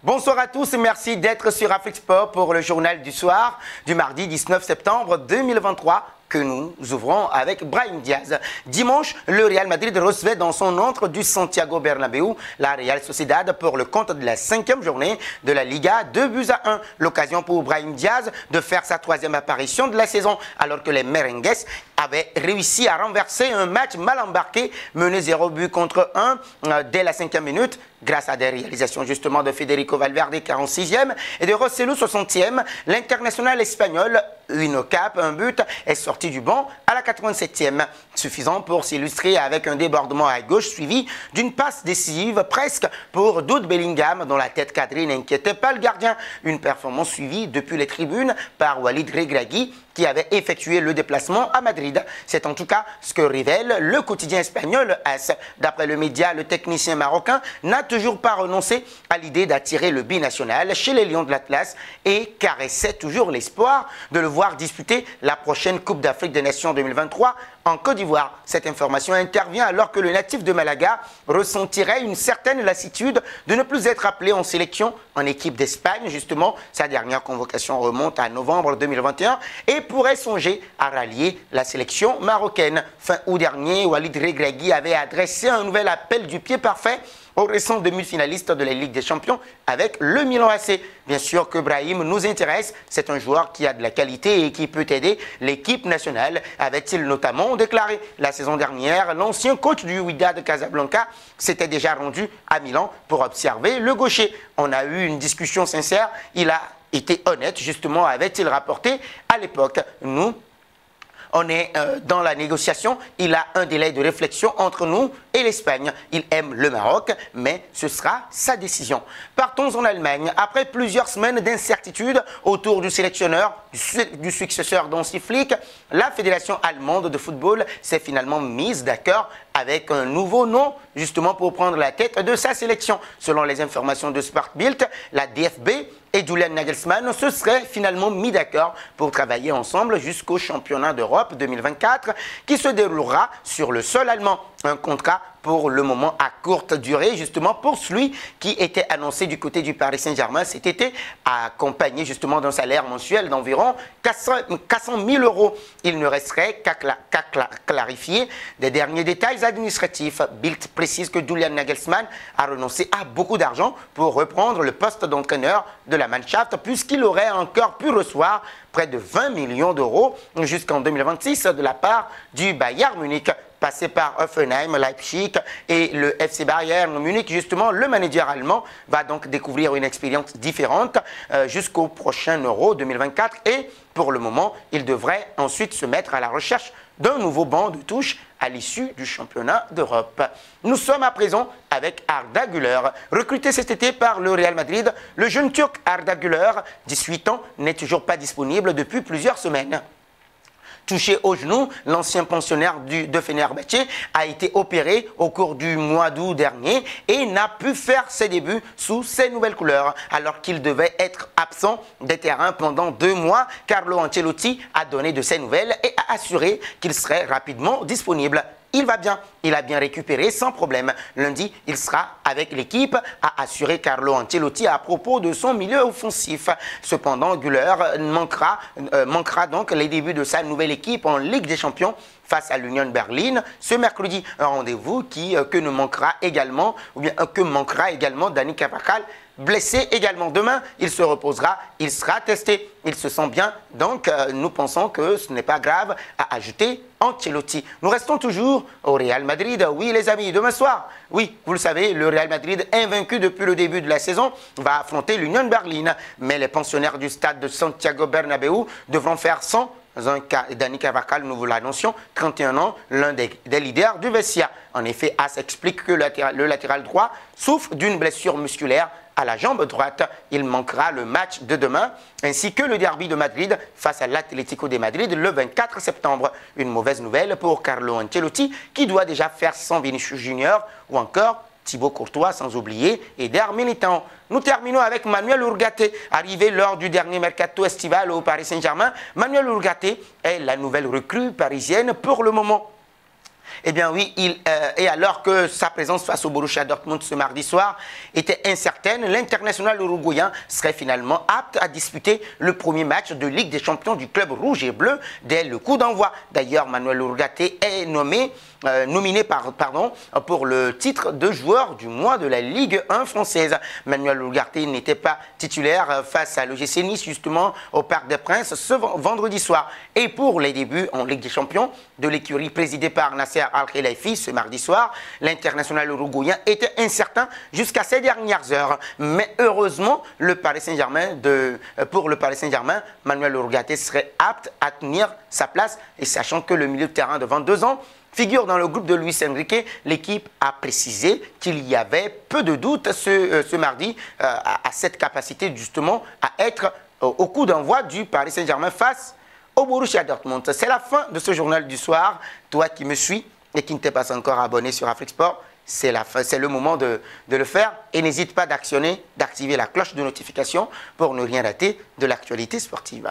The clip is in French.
Bonsoir à tous et merci d'être sur Afrique Sport pour le journal du soir du mardi 19 septembre 2023 que nous ouvrons avec Brahim Diaz. Dimanche, le Real Madrid recevait dans son antre du Santiago Bernabéu la Real Sociedad pour le compte de la 5e journée de la Liga, 2-1. L'occasion pour Brahim Diaz de faire sa 3e apparition de la saison alors que les Merengues avaient réussi à renverser un match mal embarqué, mené 0 but contre 1 dès la 5e minute grâce à des réalisations justement de Federico Valverde 46e et de Rosselló 60e. L'international espagnol, une cape, un but, est sorti du banc à la 87e, suffisant pour s'illustrer avec un débordement à gauche suivi d'une passe décisive presque pour Jude Bellingham dont la tête cadrée n'inquiétait pas le gardien. Une performance suivie depuis les tribunes par Walid Regragui qui avait effectué le déplacement à Madrid. C'est en tout cas ce que révèle le quotidien espagnol AS. D'après le média, le technicien marocain n'a toujours pas renoncé à l'idée d'attirer le binational chez les Lions de l'Atlas et caressait toujours l'espoir de le voir disputer la prochaine Coupe d'Afrique des Nations 2023 en Côte d'Ivoire. Cette information intervient alors que le natif de Malaga ressentirait une certaine lassitude de ne plus être appelé en sélection en équipe d'Espagne. Justement, sa dernière convocation remonte à novembre 2021 et pourrait songer à rallier la sélection marocaine. Fin août dernier, Walid Regragui avait adressé un nouvel appel du pied parfait au récent demi-finaliste de la Ligue des Champions avec le Milan AC. Bien sûr que Brahim nous intéresse, c'est un joueur qui a de la qualité et qui peut aider l'équipe nationale, avait-il notamment déclaré. La saison dernière, l'ancien coach du Wydad Casablanca s'était déjà rendu à Milan pour observer le gaucher. On a eu une discussion sincère, il a été honnête justement, avait-il rapporté à l'époque. On est dans la négociation, il a un délai de réflexion entre nous et l'Espagne. Il aime le Maroc, mais ce sera sa décision. Partons en Allemagne. Après plusieurs semaines d'incertitude autour du sélectionneur, du successeur d'Hansi Flick, la Fédération allemande de football s'est finalement mise d'accord avec un nouveau nom, justement pour prendre la tête de sa sélection. Selon les informations de Sportbild, la DFB et Julian Nagelsmann se seraient finalement mis d'accord pour travailler ensemble jusqu'au championnat d'Europe 2024 qui se déroulera sur le sol allemand. Un contrat pour le moment à courte durée, justement pour celui qui était annoncé du côté du Paris Saint-Germain cet été, accompagné justement d'un salaire mensuel d'environ 400 000 euros. Il ne resterait qu'à clarifier des derniers détails administratifs. Bild précise que Julian Nagelsmann a renoncé à beaucoup d'argent pour reprendre le poste d'entraîneur de la Mannschaft, puisqu'il aurait encore pu recevoir près de 20 millions d'euros jusqu'en 2026 de la part du Bayern Munich. Passé par Hoffenheim, Leipzig et le FC Bayern Munich, justement, le manager allemand va donc découvrir une expérience différente jusqu'au prochain Euro 2024 et pour le moment, il devrait ensuite se mettre à la recherche d'un nouveau banc de touche à l'issue du championnat d'Europe. Nous sommes à présent avec Arda Güler. Recruté cet été par le Real Madrid, le jeune Turc Arda Güler, 18 ans, n'est toujours pas disponible depuis plusieurs semaines. Touché au genou, l'ancien pensionnaire de Fenerbahçe a été opéré au cours du mois d'août dernier et n'a pu faire ses débuts sous ses nouvelles couleurs. Alors qu'il devait être absent des terrains pendant 2 mois, Carlo Ancelotti a donné de ses nouvelles et a assuré qu'il serait rapidement disponible. Il va bien, il a bien récupéré sans problème. Lundi, il sera avec l'équipe, a assuré Carlo Ancelotti à propos de son milieu offensif. Cependant, Güler manquera donc les débuts de sa nouvelle équipe en Ligue des Champions face à l'Union Berlin ce mercredi. Un rendez-vous que manquera également Dani Carvajal, blessé également. Demain, il se reposera, il sera testé. Il se sent bien, donc nous pensons que ce n'est pas grave, a ajouté Ancelotti. Nous restons toujours au Real Madrid. Oui, les amis, demain soir, oui, vous le savez, le Real Madrid, invaincu depuis le début de la saison, va affronter l'Union Berlin. Mais les pensionnaires du stade de Santiago Bernabéu devront faire sans Dani Carvajal, nous vous l'annoncions, 31 ans, l'un des leaders du vestiaire. En effet, AS explique que le latéral droit souffre d'une blessure musculaire à la jambe droite. Il manquera le match de demain, ainsi que le derby de Madrid face à l'Atlético de Madrid le 24 septembre. Une mauvaise nouvelle pour Carlo Ancelotti, qui doit déjà faire sans Vinicius Junior ou encore Thibaut Courtois, sans oublier Eder Militão. Nous terminons avec Manuel Ugarte, arrivé lors du dernier mercato estival au Paris Saint-Germain. Manuel Ugarte est la nouvelle recrue parisienne pour le moment. Eh bien oui, et alors que sa présence face au Borussia Dortmund ce mardi soir était incertaine, l'international uruguayen serait finalement apte à disputer le premier match de Ligue des Champions du club rouge et bleu dès le coup d'envoi. D'ailleurs, Manuel Ugarte est nominé pour le titre de joueur du mois de la Ligue 1 française. Manuel Ugarte n'était pas titulaire face à l'OGC Nice justement au Parc des Princes ce vendredi soir. Et pour les débuts en Ligue des Champions de l'écurie présidée par Nasser Al-Khelaifi ce mardi soir, l'international uruguayen était incertain jusqu'à ces dernières heures. Mais heureusement, pour le Paris Saint-Germain, Manuel Ugarte serait apte à tenir sa place. Et sachant que le milieu de terrain de 22 ans figure dans le groupe de Luis Enrique, l'équipe a précisé qu'il y avait peu de doute ce mardi à cette capacité justement à être au coup d'envoi du Paris Saint-Germain face au Borussia Dortmund. C'est la fin de ce journal du soir. Toi qui me suis et qui ne t'es pas encore abonné sur Afrique Sport, c'est le moment de le faire. Et n'hésite pas d'activer la cloche de notification pour ne rien rater de l'actualité sportive.